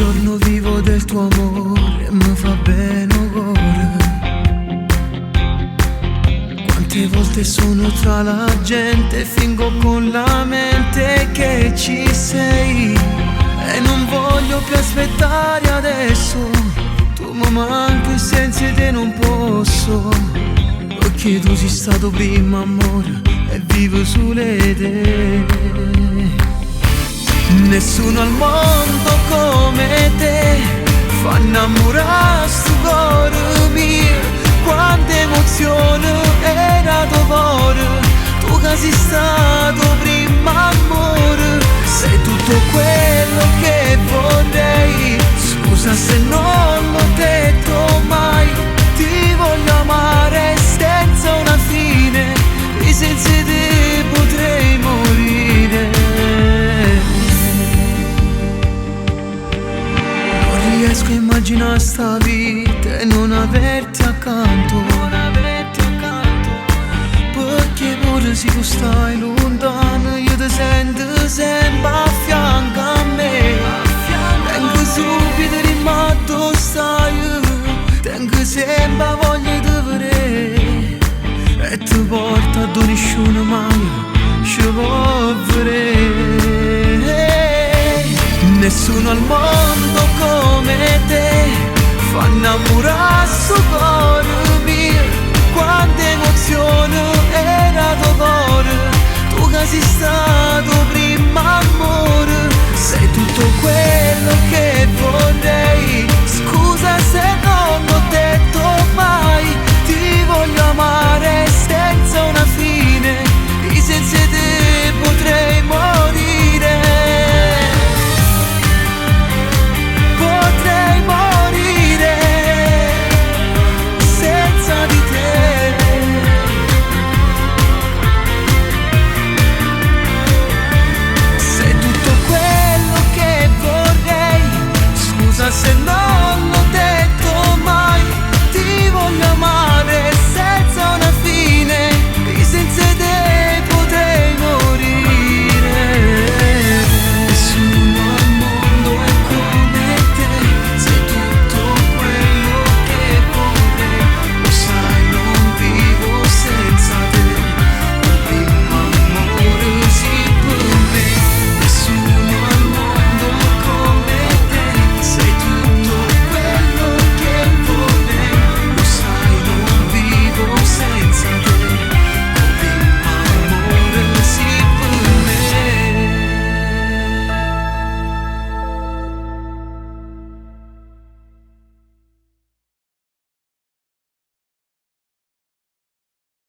giorno vivo del tuo amore, mi fa bene il cuore. Quante volte sono tra la gente, fingo con la mente che ci sei. E non voglio più aspettare adesso, tu mi manchi senza te non posso. Perché tu sei stato prima amore e vivo sulle te. Nessuno al mondo come te fa innamorare sto cuore mio. Quanta emozione era tuo cuore, tu che sei stato prima amore. Sei tutto quello che vorrei, scusa se non l'ho detto mai. Ti voglio amare senza una fine, e senza te potrei morire. Non riesco a immaginare sta vita e non averti accanto. Perché pure se tu stai lontano, io ti sento sempre a fianco a me. Tengo subito rimasto stai, tengo sempre voglia di vedere. E ti porta dove nessuno mai ci può vedere. Nessuno al mondo come te fa innamorare sto cuore mio. Quanta emozione era tuo cuore, tu che sei stato prima amore. Sei tutto quello che